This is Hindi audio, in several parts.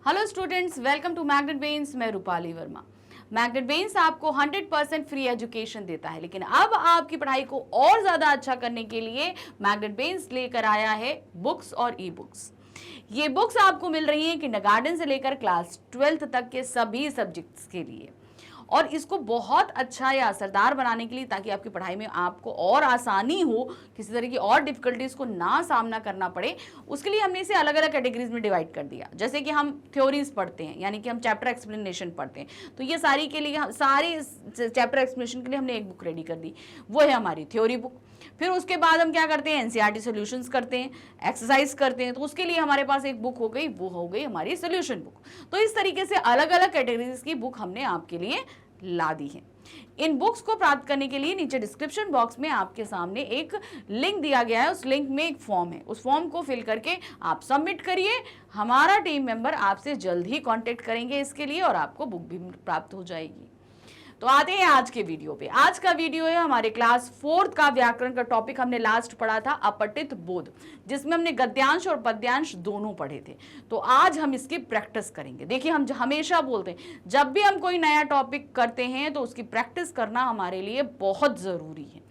Hello students, welcome to magnet brains. मैं रूपाली वर्मा। मैग्नेट ब्रेन्स आपको 100% फ्री एजुकेशन देता है, लेकिन अब आपकी पढ़ाई को और ज़्यादा अच्छा करने के लिए मैग्नेट ब्रेन्स लेकर आया है बुक्स और ई बुक्स। ये बुक्स आपको मिल रही हैं किंडरगार्टन से लेकर क्लास 12th तक के सभी सब्जेक्ट्स के लिए, और इसको बहुत अच्छा या असरदार बनाने के लिए, ताकि आपकी पढ़ाई में आपको और आसानी हो, किसी तरह की और डिफिकल्टीज को ना सामना करना पड़े, उसके लिए हमने इसे अलग अलग कैटेगरीज में डिवाइड कर दिया। जैसे कि हम थ्योरीज पढ़ते हैं, यानी कि हम चैप्टर एक्सप्लेनेशन पढ़ते हैं, तो ये सारी के लिए सारी चैप्टर एक्सप्लेनेशन के लिए हमने एक बुक रेडी कर दी, वो है हमारी थ्योरी बुक। फिर उसके बाद हम क्या करते हैं, एनसीईआरटी सॉल्यूशंस करते हैं, एक्सरसाइज करते हैं, तो उसके लिए हमारे पास एक बुक हो गई, वो हो गई हमारी सॉल्यूशन बुक। तो इस तरीके से अलग अलग कैटेगरीज की बुक हमने आपके लिए ला दी है। इन बुक्स को प्राप्त करने के लिए नीचे डिस्क्रिप्शन बॉक्स में आपके सामने एक लिंक दिया गया है। उस लिंक में एक फॉर्म है, उस फॉर्म को फिल करके आप सबमिट करिए। हमारा टीम मेंबर आपसे जल्द ही कांटेक्ट करेंगे इसके लिए, और आपको बुक भी प्राप्त हो जाएगी। तो आते हैं आज के वीडियो पे। आज का वीडियो है हमारे क्लास 4th का व्याकरण का टॉपिक। हमने लास्ट पढ़ा था अपठित बोध, जिसमें हमने गद्यांश और पद्यांश दोनों पढ़े थे। तो आज हम इसकी प्रैक्टिस करेंगे। देखिए, हम हमेशा बोलते हैं जब भी हम कोई नया टॉपिक करते हैं तो उसकी प्रैक्टिस करना हमारे लिए बहुत जरूरी है।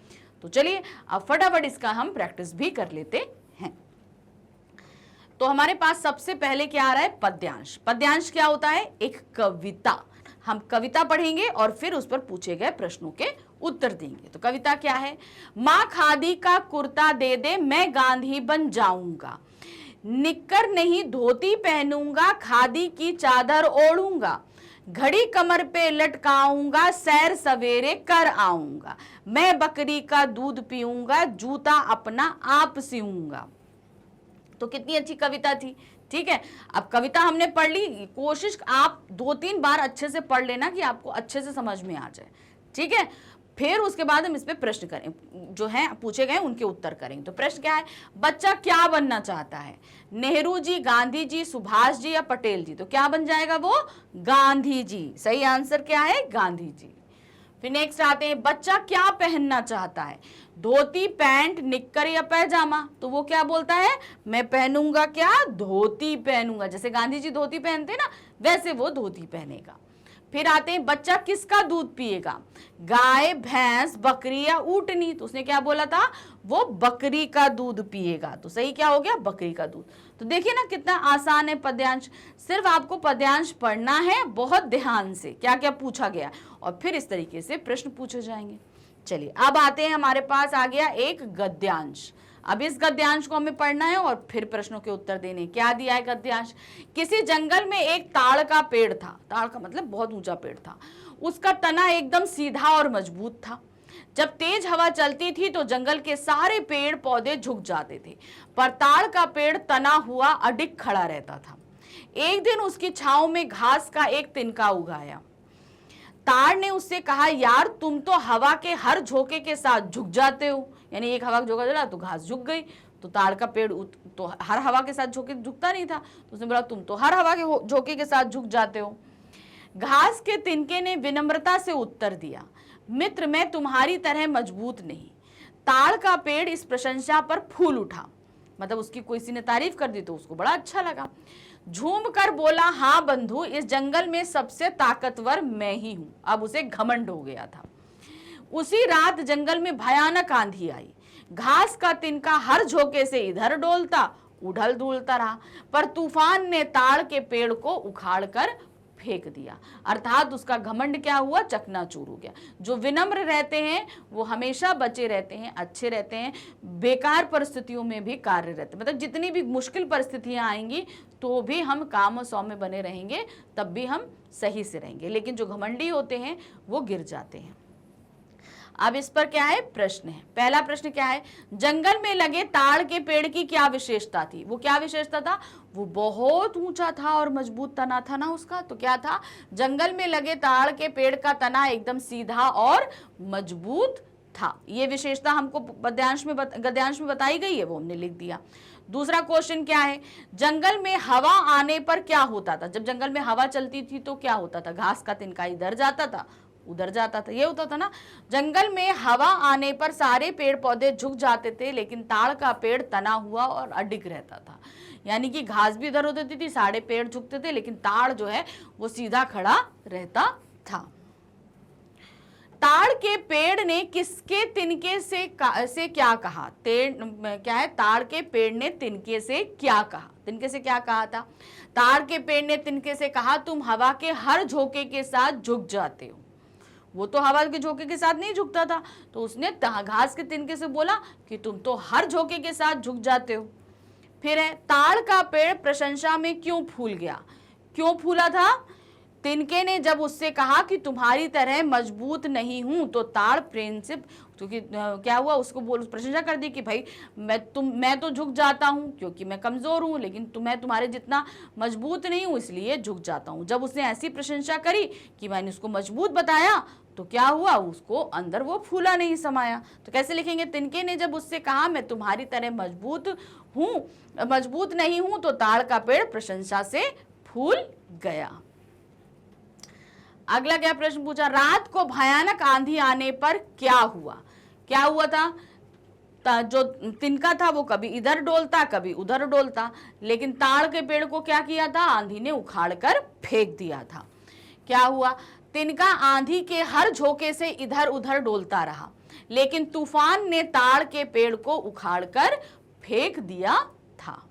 तो चलिए अब फटाफट इसका हम प्रैक्टिस भी कर लेते हैं। तो हमारे पास सबसे पहले क्या आ रहा है, पद्यांश। पद्यांश क्या होता है, एक कविता। हम कविता पढ़ेंगे और फिर उस पर पूछे गए प्रश्नों के उत्तर देंगे। तो कविता क्या है, माँ खादी का कुर्ता दे दे मैं गांधी बन जाऊंगा, निक्कर नहीं धोती पहनूंगा, खादी की चादर ओढ़ूंगा, घड़ी कमर पे लटकाऊंगा, सैर सवेरे कर आऊंगा, मैं बकरी का दूध पीऊंगा, जूता अपना आप सिऊंगा। तो कितनी अच्छी कविता थी। ठीक है, अब कविता हमने पढ़ ली। कोशिश आप 2-3 बार अच्छे से पढ़ लेना कि आपको अच्छे से समझ में आ जाए। ठीक है, फिर उसके बाद हम इस पे प्रश्न करें, जो है पूछे गए उनके उत्तर करेंगे। तो प्रश्न क्या है, बच्चा क्या बनना चाहता है, नेहरू जी, गांधी जी, सुभाष जी या पटेल जी। तो क्या बन जाएगा वो, गांधी जी। सही आंसर क्या है, गांधी जी। फिर नेक्स्ट आते हैं, बच्चा क्या पहनना चाहता है, धोती, पैंट, निक्कर या पैजामा। तो वो क्या बोलता है, मैं पहनूंगा क्या, धोती पहनूंगा। जैसे गांधी जी धोती पहनते ना, वैसे वो धोती पहनेगा। फिर आते हैं, बच्चा किसका दूध पिएगा, गाय, भैंस, बकरी या ऊँटनी। तो उसने क्या बोला था, वो बकरी का दूध पिएगा। तो सही क्या हो गया, बकरी का दूध। तो देखिए ना कितना आसान है पद्यांश। सिर्फ आपको पद्यांश पढ़ना है बहुत ध्यान से, क्या क्या पूछा गया, और फिर इस तरीके से प्रश्न पूछे जाएंगे। चलिए अब आते हैं, हमारे पास आ गया एक गद्यांश। अब इस गद्यांश को हमें पढ़ना है और फिर प्रश्नों के उत्तर देने। क्या दिया है गद्यांश, किसी जंगल में एक ताड़ का पेड़ था। ताड़ का मतलब बहुत ऊंचा पेड़ था। उसका तना एकदम सीधा और मजबूत था। जब तेज हवा चलती थी तो जंगल के सारे पेड़ पौधे झुक जाते थे, पर ताड़ का पेड़ तना हुआ अडिग खड़ा रहता था। एक दिन उसकी छांव में घास का एक तिनका उगाया। ताड़ ने उससे कहा, यार तुम तो हवा के हर झोंके के साथ झुक जाते हो। यानी एक हवा का झोंका चला तो घास झुक गई। तो ताड़ का पेड़ तो हर हवा के साथ झुकता नहीं था, तो उसने बोला तुम तो हर हवा के झोंके के साथ झुक जाते हो। घास के तिनके ने विनम्रता से उत्तर दिया, मित्र मैं तुम्हारी तरह मजबूत नहीं। ताड़ का पेड़ इस प्रशंसा पर फूल उठा, मतलब उसकी किसी ने तारीफ कर दी तो उसको बड़ा अच्छा लगा। झूम कर बोला, हाँ बंधु, इस जंगल में सबसे ताकतवर मैं ही हूं। अब उसे घमंड हो गया था। उसी रात जंगल में भयानक आंधी आई। घास का तिनका हर झोंके से इधर डोलता उधर डोलता रहा, पर तूफान ने ताड़ के पेड़ को उखाड़ कर फेंक दिया। अर्थात उसका घमंड क्या हुआ, चकनाचूर हो गया। जो विनम्र रहते हैं वो हमेशा बचे रहते हैं, अच्छे रहते हैं, बेकार परिस्थितियों में भी कार्य रहते हैं। मतलब जितनी भी मुश्किल परिस्थितियां आएंगी तो भी हम काम और सौम्य बने रहेंगे, तब भी हम सही से रहेंगे। लेकिन जो घमंडी होते हैं वो गिर जाते हैं। अब इस पर क्या है, प्रश्न है। पहला प्रश्न क्या है, जंगल में लगे ताड़ के पेड़ की क्या विशेषता थी। वो क्या विशेषता था, वो बहुत ऊंचा था और मजबूत तना था ना उसका। तो क्या था, जंगल में लगे ताड़ के पेड़ का तना एकदम सीधा और मजबूत था। ये विशेषता हमको गद्यांश में बताई गई है, वो हमने लिख दिया। दूसरा क्वेश्चन क्या है, जंगल में हवा आने पर क्या होता था। जब जंगल में हवा चलती थी तो क्या होता था, घास का तिनका इधर जाता था उधर जाता था। ये होता था ना, जंगल में हवा आने पर सारे पेड़ पौधे झुक जाते थे, लेकिन ताड़ का पेड़ तना हुआ और अडिग रहता था। यानी कि घास भी इधर उधर थी, सारे पेड़ झुकते थे, लेकिन ताड़ जो है वो सीधा खड़ा रहता था। ताड़ के पेड़ ने किसके तिनके से क्या कहा? क्या है? ताड़ के पेड़ ने तिनके से क्या कहा? तिनके से क्या कहा था? ताड़ के पेड़ ने तिनके से कहा, तुम हवा के हर झोंके के साथ झुक जाते हो। वो तो हवा के झोंके के साथ नहीं झुकता था, तो उसने घास के तिनके से बोला कि तुम तो हर झोंके के साथ झुक जाते हो। फिर है, ताड़ का पेड़ प्रशंसा में क्यों फूल गया? क्यों फूला था? तिनके ने जब उससे कहा कि तुम्हारी तरह मजबूत नहीं हूं, तो ताड़ प्रेम से, क्योंकि क्या हुआ, उसको प्रशंसा कर दी कि भाई मैं तो झुक जाता हूं क्योंकि मैं कमजोर हूं, लेकिन मैं तुम्हारे जितना मजबूत नहीं हूं, इसलिए झुक जाता हूं। जब उसने ऐसी प्रशंसा करी कि मैंने उसको मजबूत बताया, तो क्या हुआ, उसको अंदर वो फूला नहीं समाया। तो कैसे लिखेंगे? तिनके ने जब उससे कहा मैं तुम्हारी तरह मजबूत नहीं हूं, तो ताड़ का पेड़ प्रशंसा से फूल गया। अगला क्या प्रश्न पूछा? रात को भयानक आंधी आने पर क्या हुआ? क्या हुआ था? जो तिनका था वो कभी इधर डोलता कभी उधर डोलता, लेकिन ताड़ के पेड़ को क्या किया था? आंधी ने उखाड़कर फेंक दिया था। क्या हुआ? तिनका आंधी के हर झोंके से इधर उधर डोलता रहा, लेकिन तूफान ने ताड़ के पेड़ को उखाड़कर फेंक दिया था।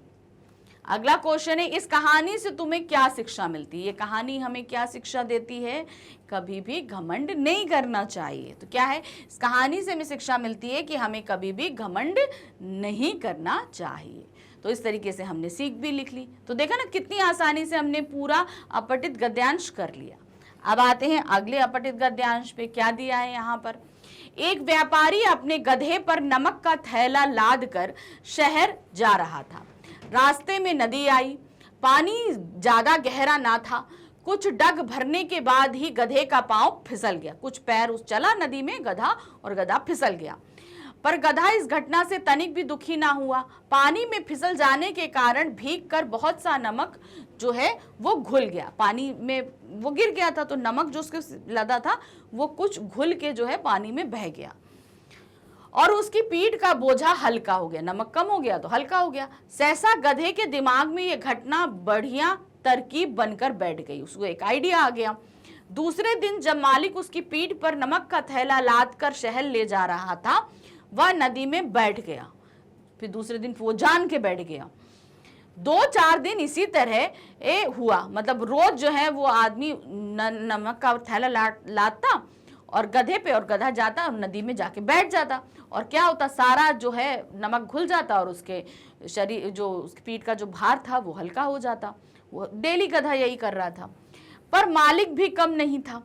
अगला क्वेश्चन है, इस कहानी से तुम्हें क्या शिक्षा मिलती है? ये कहानी हमें क्या शिक्षा देती है? कभी भी घमंड नहीं करना चाहिए। तो क्या है? इस कहानी से हमें शिक्षा मिलती है कि हमें कभी भी घमंड नहीं करना चाहिए। तो इस तरीके से हमने सीख भी लिख ली। तो देखा ना कितनी आसानी से हमने पूरा अपठित गद्यांश कर लिया। अब आते हैं अगले अपठित गद्यांश पे। क्या दिया है यहाँ पर? एक व्यापारी अपने गधे पर नमक का थैला लाद कर शहर जा रहा था। रास्ते में नदी आई। पानी ज्यादा गहरा ना था। कुछ डग भरने के बाद ही गधे का पांव फिसल गया। कुछ पैर उस चला नदी में गधा, और गधा फिसल गया। पर गधा इस घटना से तनिक भी दुखी ना हुआ। पानी में फिसल जाने के कारण भीग कर बहुत सा नमक जो है वो घुल गया। पानी में वो गिर गया था, तो नमक जो उसके लदा था वो कुछ घुल के जो है पानी में बह गया, और उसकी पीठ का बोझा हल्का हो गया। नमक कम हो गया तो हल्का हो गया। सहसा गधे के दिमाग में यह घटना बढ़िया तरकीब बनकर बैठ गई। उसको एक आइडिया आ गया। दूसरे दिन जब मालिक उसकी पीठ पर नमक का थैला लाद कर शहर ले जा रहा था, वह नदी में बैठ गया। फिर दूसरे दिन वो जान के बैठ गया। 2-4 दिन इसी तरह हुआ। मतलब रोज जो है वो आदमी नमक का थैला लादता और गधे पे, और गधा जाता और नदी में जाके बैठ जाता, और क्या होता, सारा जो है नमक घुल जाता और उसके शरीर, जो उसकी पीठ का जो भार था वो हल्का हो जाता। वो डेली गधा यही कर रहा था। पर मालिक भी कम नहीं था।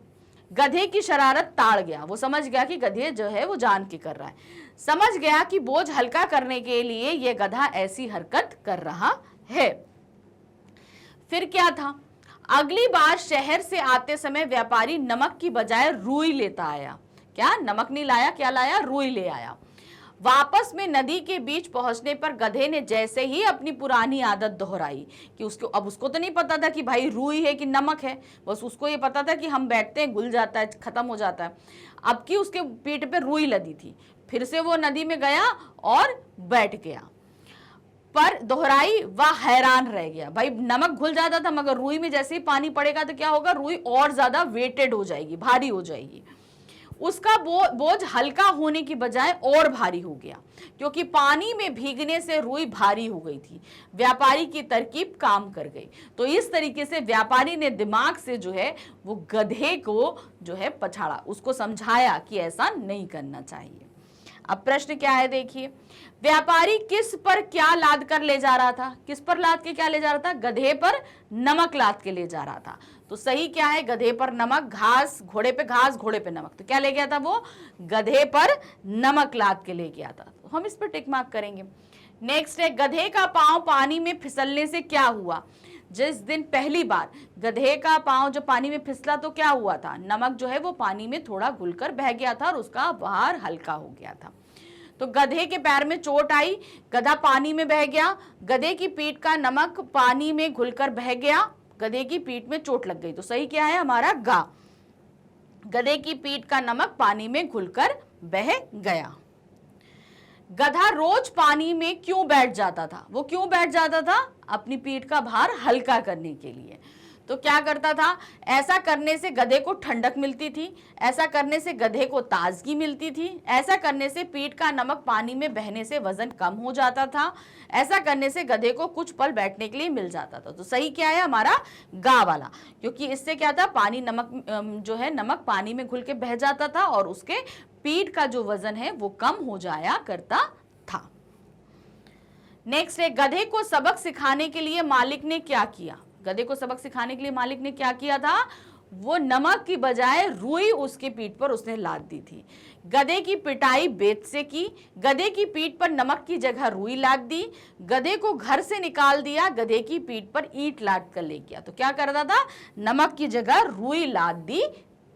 गधे की शरारत ताड़ गया। वो समझ गया कि गधे जो है वो जान के कर रहा है। समझ गया कि बोझ हल्का करने के लिए ये गधा ऐसी हरकत कर रहा है। फिर क्या था? अगली बार शहर से आते समय व्यापारी नमक की बजाय रुई लेता आया। क्या? नमक नहीं लाया, क्या लाया? रुई ले आया। वापस में नदी के बीच पहुंचने पर गधे ने जैसे ही अपनी पुरानी आदत दोहराई कि उसको तो नहीं पता था कि भाई रुई है कि नमक है, बस उसको ये पता था कि हम बैठते हैं घुल जाता है, खत्म हो जाता है। अब की उसके पीठ पे रुई लदी थी। फिर से वो नदी में गया और बैठ गया, पर दोहराई वह हैरान रह गया। भाई नमक घुल जाता था, मगर रुई में जैसे ही पानी पड़ेगा तो क्या होगा? रुई और ज्यादा वेटेड हो जाएगी, भारी हो जाएगी। उसका बोझ हल्का होने की बजाय और भारी हो गया, क्योंकि पानी में भीगने से रुई भारी हो गई थी। व्यापारी की तरकीब काम कर गई। तो इस तरीके से व्यापारी ने दिमाग से जो है वो गधे को जो है पछाड़ा, उसको समझाया कि ऐसा नहीं करना चाहिए। अब प्रश्न क्या है देखिए, व्यापारी किस पर क्या लाद कर ले जा रहा था? किस पर लाद के क्या ले जा रहा था? गधे पर नमक लाद के ले जा रहा था। तो सही क्या है? गधे पर नमक, घास, घोड़े पे घास, घोड़े पे नमक। तो क्या ले गया था वो? गधे पर नमक लाद के ले गया था। तो हम इस पर टिक मार्क करेंगे। नेक्स्ट है, गधे का पांव पानी में फिसलने से क्या हुआ? जिस दिन पहली बार गधे का पांव जो पानी में फिसला तो क्या हुआ था? नमक जो है वो पानी में थोड़ा घुलकर बह गया था और उसका भार हल्का हो गया था। तो गधे के पैर में चोट आई, गधा पानी में बह गया। गधे की पीठ का नमक पानी में घुलकर बह गया, गधे की पीठ में चोट लग गई। तो सही क्या है हमारा? गा। गधे की पीठ का नमक पानी में घुलकर बह गया। गधा रोज पानी में क्यों बैठ जाता था? वो क्यों बैठ जाता था? अपनी पीठ का भार हल्का करने के लिए। तो क्या करता था? ऐसा करने से गधे को ठंडक मिलती थी, ऐसा करने से गधे को ताजगी मिलती थी, ऐसा करने से पीठ का नमक पानी में बहने से वजन कम हो जाता था, ऐसा करने से गधे को कुछ पल बैठने के लिए मिल जाता था। तो सही क्या है हमारा? गा वाला, क्योंकि इससे क्या था, पानी नमक जो है नमक पानी में घुल के बह जाता था और उसके पीठ का जो वजन है वो कम हो जाया करता था। नेक्स्ट है, गधे को सबक सिखाने के लिए मालिक ने क्या किया? गधे को सबक सिखाने के लिए मालिक ने क्या किया था? वो नमक की बजाय रुई उसके पीठ पर उसने लाद दी थी। गधे की पिटाई बेत से की, गधे की पीठ पर नमक की जगह रुई लाद दी, गधे को घर से निकाल दिया, गधे की पीठ पर ईंट लाद कर ले गया। तो क्या करता था? नमक की जगह रुई लाद दी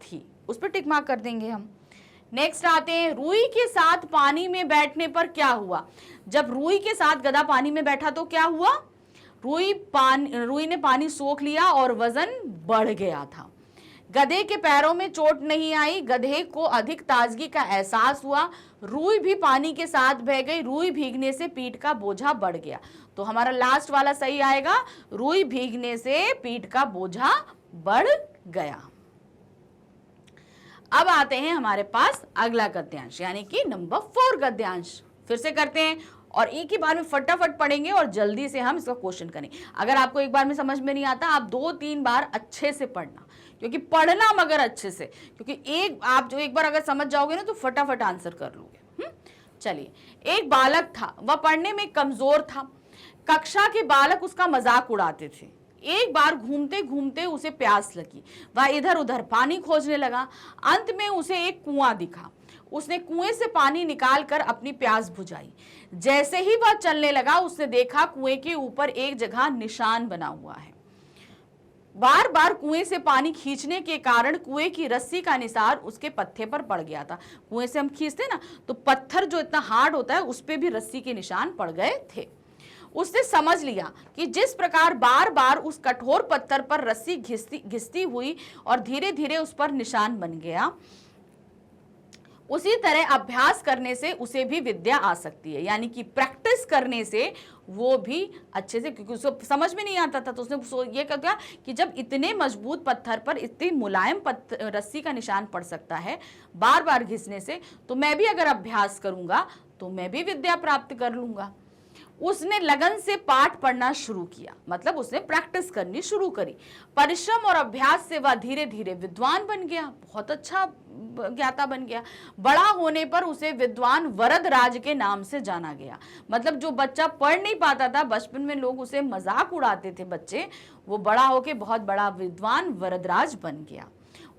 थी। उस पर टिक मार्क कर देंगे हम। नेक्स्ट आते हैं, रुई के साथ पानी में बैठने पर क्या हुआ? जब रुई के साथ गधा पानी में बैठा तो क्या हुआ? रुई ने पानी सोख लिया और वजन बढ़ गया था। गधे के पैरों में चोट नहीं आई, गधे को अधिक ताजगी का एहसास हुआ, रुई भी पानी के साथ बह गई, रुई भीगने से पीठ का बोझा बढ़ गया। तो हमारा लास्ट वाला सही आएगा, रुई भीगने से पीठ का बोझा बढ़ गया। अब आते हैं हमारे पास अगला गद्यांश, यानी कि नंबर 4 गद्यांश। फिर से करते हैं और एक ही बार में फटाफट पढ़ेंगे और जल्दी से हम इसका क्वेश्चन करें। अगर आपको एक बार में समझ में नहीं आता, आप 2-3 बार अच्छे से पढ़ना, क्योंकि पढ़ना मगर अच्छे से, क्योंकि आप जो एक बार अगर समझ जाओगे ना तो फटाफट आंसर कर लोगे। चलिए, एक बालक था, वह पढ़ने में कमजोर था। कक्षा के बालक उसका मजाक उड़ाते थे। एक बार घूमते घूमते उसे प्यास लगी, वह इधर उधर पानी खोजने लगा। अंत में उसे एक कुआं दिखा। उसने कुएं से पानी निकालकर अपनी प्यास बुझाई। जैसे ही वह चलने लगा, उसने देखा कुएं के ऊपर एक जगह निशान बना हुआ है। बार बार कुएं से पानी खींचने के कारण कुएं की रस्सी का निशान उसके पत्थे पर पड़ गया था। कुएं से हम खींचते ना तो पत्थर जो इतना हार्ड होता है उस पे भी रस्सी के निशान पड़ गए थे। उसने समझ लिया कि जिस प्रकार बार बार उस कठोर पत्थर पर रस्सी घिसती हुई और धीरे धीरे उस पर निशान बन गया, उसी तरह अभ्यास करने से उसे भी विद्या आ सकती है। यानी कि प्रैक्टिस करने से वो भी अच्छे से, क्योंकि उसको समझ में नहीं आता था तो उसने ये कहा कि जब इतने मजबूत पत्थर पर इतनी मुलायम रस्सी का निशान पड़ सकता है बार बार घिसने से, तो मैं भी अगर अभ्यास करूंगा तो मैं भी विद्या प्राप्त कर लूंगा। उसने लगन से पाठ पढ़ना शुरू किया, मतलब उसने प्रैक्टिस करनी शुरू करी। परिश्रम और अभ्यास से वह धीरे धीरे विद्वान बन गया, बहुत अच्छा ज्ञाता बन गया। बड़ा होने पर उसे विद्वान वरदराज के नाम से जाना गया। मतलब जो बच्चा पढ़ नहीं पाता था, बचपन में लोग उसे मजाक उड़ाते थे बच्चे, वो बड़ा होके बहुत बड़ा विद्वान वरदराज बन गया।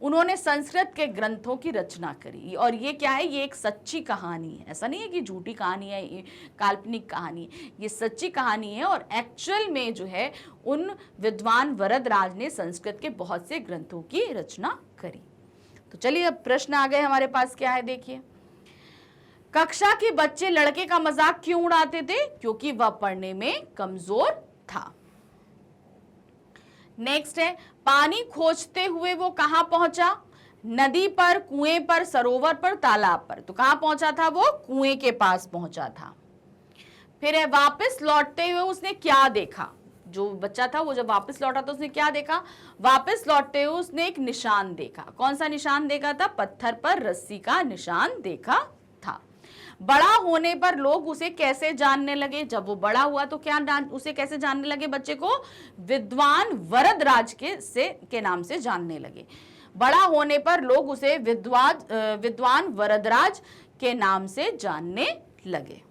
उन्होंने संस्कृत के ग्रंथों की रचना करी। और ये क्या है? ये एक सच्ची कहानी है, ऐसा नहीं है कि झूठी कहानी है, ये काल्पनिक कहानी, ये सच्ची कहानी है। और एक्चुअल में जो है उन विद्वान वरदराज ने संस्कृत के बहुत से ग्रंथों की रचना करी। तो चलिए अब प्रश्न आ गए हमारे पास, क्या है देखिए। कक्षा के बच्चे लड़के का मजाक क्यों उड़ाते थे? क्योंकि वह पढ़ने में कमजोर था। नेक्स्ट है, पानी खोजते हुए वो कहां पहुंचा? नदी पर, कुएं पर, सरोवर पर, तालाब पर। तो कहां पहुंचा था वो? कुएं के पास पहुंचा था। फिर है, वापस लौटते हुए उसने क्या देखा? जो बच्चा था वो जब वापस लौटा तो उसने क्या देखा? वापस लौटते हुए उसने एक निशान देखा। कौन सा निशान देखा था? पत्थर पर रस्सी का निशान देखा था। बड़ा होने पर लोग उसे कैसे जानने लगे? जब वो बड़ा हुआ तो क्या उसे कैसे जानने लगे? बच्चे को विद्वान वरदराज के नाम से जानने लगे। बड़ा होने पर लोग उसे विद्वान वरदराज के नाम से जानने लगे।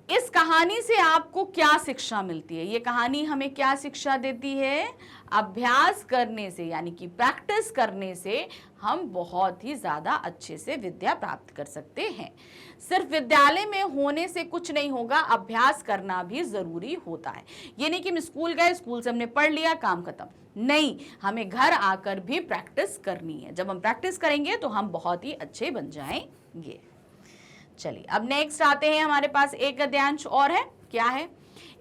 इस कहानी से आपको क्या शिक्षा मिलती है? ये कहानी हमें क्या शिक्षा देती है? अभ्यास करने से, यानी कि प्रैक्टिस करने से हम बहुत ही ज्यादा अच्छे से विद्या प्राप्त कर सकते हैं। सिर्फ विद्यालय में होने से कुछ नहीं होगा, अभ्यास करना भी जरूरी होता है। ये नहीं कि हम स्कूल गए, स्कूल से हमने पढ़ लिया, काम खत्म। नहीं, हमें घर आकर भी प्रैक्टिस करनी है। जब हम प्रैक्टिस करेंगे तो हम बहुत ही अच्छे बन जाएंगे। चलिए अब नेक्स्ट आते हैं, हमारे पास एक गद्यांश और है। क्या है?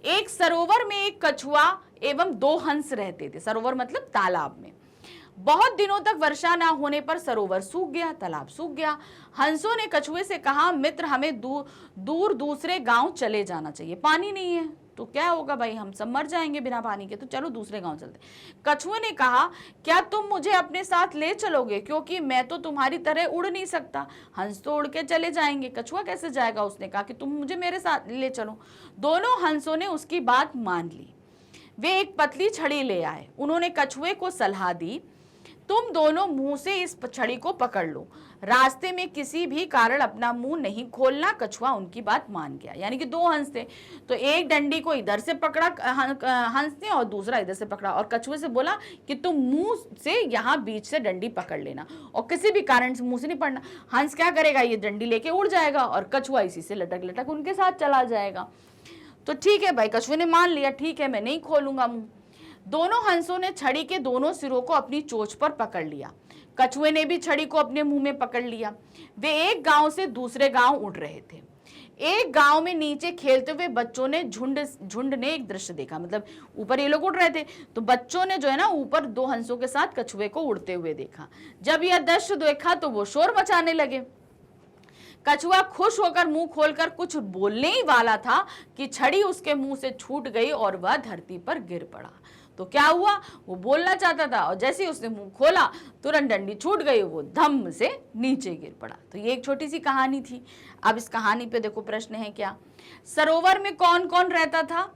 एक सरोवर में एक कछुआ एवं 2 हंस रहते थे। सरोवर मतलब तालाब में। बहुत दिनों तक वर्षा ना होने पर सरोवर सूख गया, तालाब सूख गया। हंसों ने कछुए से कहा, मित्र हमें दूर दूसरे गांव चले जाना चाहिए, पानी नहीं है तो क्या होगा भाई, हम सब मर जाएंगे बिना पानी के, तो चलो दूसरे गांव चलते। कछुए ने कहा, क्या तुम मुझे अपने साथ ले चलोगे, क्योंकि मैं तो तुम्हारी तरह उड़ नहीं सकता। हंस तो उड़ के चले जाएंगे, कछुआ कैसे जाएगा। उसने कहा कि तुम मुझे मेरे साथ ले चलो। दोनों हंसों ने उसकी बात मान ली। वे एक पतली छड़ी ले आए। उन्होंने कछुए को सलाह दी, तुम दोनों मुंह से इस छड़ी को पकड़ लो, रास्ते में किसी भी कारण अपना मुंह नहीं खोलना। कछुआ उनकी बात मान गया। यानी कि दो हंस थे, तो एक डंडी को इधर से पकड़ा हंस ने और दूसरा इधर से पकड़ा, और कछुए से बोला कि तुम मुंह से यहाँ बीच से डंडी पकड़ लेना और किसी भी कारण से मुंह से नहीं पड़ना। हंस क्या करेगा, ये डंडी लेके उड़ जाएगा और कछुआ इसी से लटक लटक उनके साथ चला जाएगा। तो ठीक है भाई, कछुए ने मान लिया, ठीक है मैं नहीं खोलूंगा मुंह। दोनों हंसों ने छड़ी के दोनों सिरों को अपनी चोंच पर पकड़ लिया। कछुए ने भी छड़ी को अपने मुंह में पकड़ लिया। वे एक गांव से दूसरे गांव उड़ रहे थे। एक गांव में नीचे खेलते हुए बच्चों ने झुंड ने एक दृश्य देखा। मतलब ऊपर ये लोग उड़ रहे थे, तो बच्चों ने जो है ना ऊपर दो हंसों के साथ कछुए को उड़ते हुए देखा। जब यह दृश्य देखा तो वो शोर मचाने लगे। कछुआ खुश होकर मुंह खोलकर कुछ बोलने ही वाला था कि छड़ी उसके मुंह से छूट गई और वह धरती पर गिर पड़ा। तो क्या हुआ, वो बोलना चाहता था और जैसे ही उसने मुंह खोला तुरंत डंडी छूट गई, वो धम से नीचे गिर पड़ा। तो ये एक छोटी सी कहानी थी। अब इस कहानी पे देखो प्रश्न है क्या, सरोवर में कौन कौन रहता था।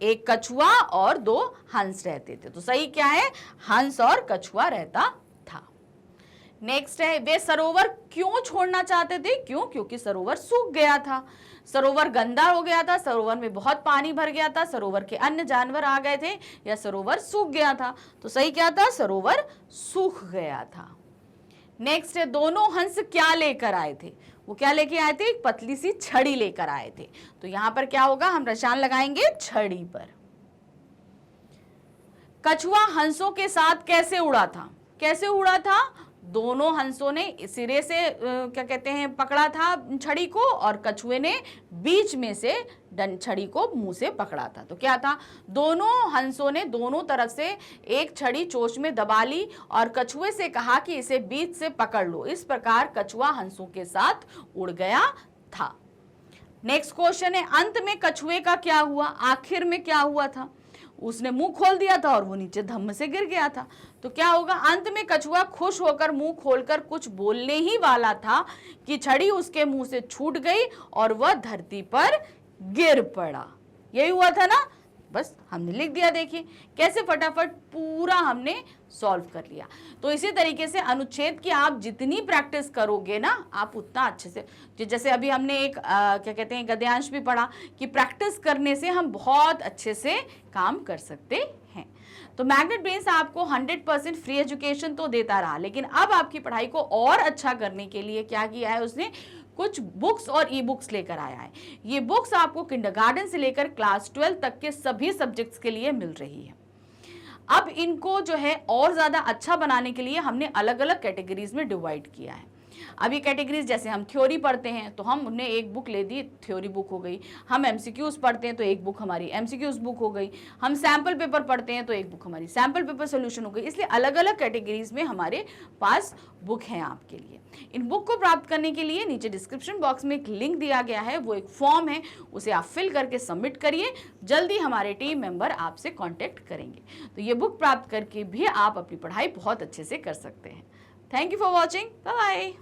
एक कछुआ और दो हंस रहते थे। तो सही क्या है, हंस और कछुआ रहता था। नेक्स्ट है, वे सरोवर क्यों छोड़ना चाहते थे। क्यों, क्योंकि सरोवर सूख गया था, सरोवर गंदा हो गया था, सरोवर में बहुत पानी भर गया था, सरोवर के अन्य जानवर आ गए थे, या सरोवर सूख गया था। तो सही क्या था, सरोवर सूख गया था। नेक्स्ट है, दोनों हंस क्या लेकर आए थे। वो क्या लेके आए थे, एक पतली सी छड़ी लेकर आए थे। तो यहां पर क्या होगा, हम निशान लगाएंगे छड़ी पर। कछुआ हंसों के साथ कैसे उड़ा था। कैसे उड़ा था, दोनों हंसों ने सिरे से क्या कहते हैं पकड़ा था छड़ी को, और कछुए ने बीच में से छड़ी को मुंह से पकड़ा था। तो क्या था, दोनों हंसों ने दोनों तरफ से एक छड़ी चोंच में दबा ली और कछुए से कहा कि इसे बीच से पकड़ लो। इस प्रकार कछुआ हंसों के साथ उड़ गया था। नेक्स्ट क्वेश्चन है, अंत में कछुए का क्या हुआ। आखिर में क्या हुआ था, उसने मुंह खोल दिया था और वो नीचे धम्म से गिर गया था। तो क्या होगा, अंत में कछुआ खुश होकर मुंह खोलकर कुछ बोलने ही वाला था कि छड़ी उसके मुंह से छूट गई और वह धरती पर गिर पड़ा। यही हुआ था ना, बस हमने लिख दिया। देखिए कैसे फटाफट पूरा हमने सॉल्व कर लिया। तो इसी तरीके से अनुच्छेद की आप जितनी प्रैक्टिस करोगे ना, आप उतना अच्छे से, जैसे अभी हमने एक क्या कहते हैं गद्यांश भी पढ़ा कि प्रैक्टिस करने से हम बहुत अच्छे से काम कर सकते हैं। तो मैग्नेट ब्रेन्स आपको 100% फ्री एजुकेशन तो देता रहा, लेकिन अब आपकी पढ़ाई को और अच्छा करने के लिए क्या किया है, उसने कुछ बुक्स और ई बुक्स लेकर आया है। ये बुक्स आपको किंडरगार्टन से लेकर क्लास 12 तक के सभी सब्जेक्ट्स के लिए मिल रही है। अब इनको जो है और ज़्यादा अच्छा बनाने के लिए हमने अलग अलग कैटेगरीज में डिवाइड किया है। अब ये कैटेगरीज, जैसे हम थ्योरी पढ़ते हैं तो हम उन्हें एक बुक ले दी, थ्योरी बुक हो गई। हम एमसीक्यूज पढ़ते हैं तो एक बुक हमारी एमसीक्यूज बुक हो गई। हम सैम्पल पेपर पढ़ते हैं तो एक बुक हमारी सैम्पल पेपर सोल्यूशन हो गई। इसलिए अलग अलग कैटेगरीज में हमारे पास बुक हैं आपके लिए। इन बुक को प्राप्त करने के लिए नीचे डिस्क्रिप्शन बॉक्स में एक लिंक दिया गया है, वो एक फॉर्म है, उसे आप फिल करके सबमिट करिए। जल्दी हमारे टीम मेंबर आपसे कॉन्टेक्ट करेंगे। तो ये बुक प्राप्त करके भी आप अपनी पढ़ाई बहुत अच्छे से कर सकते हैं। Thank you for watching, bye bye.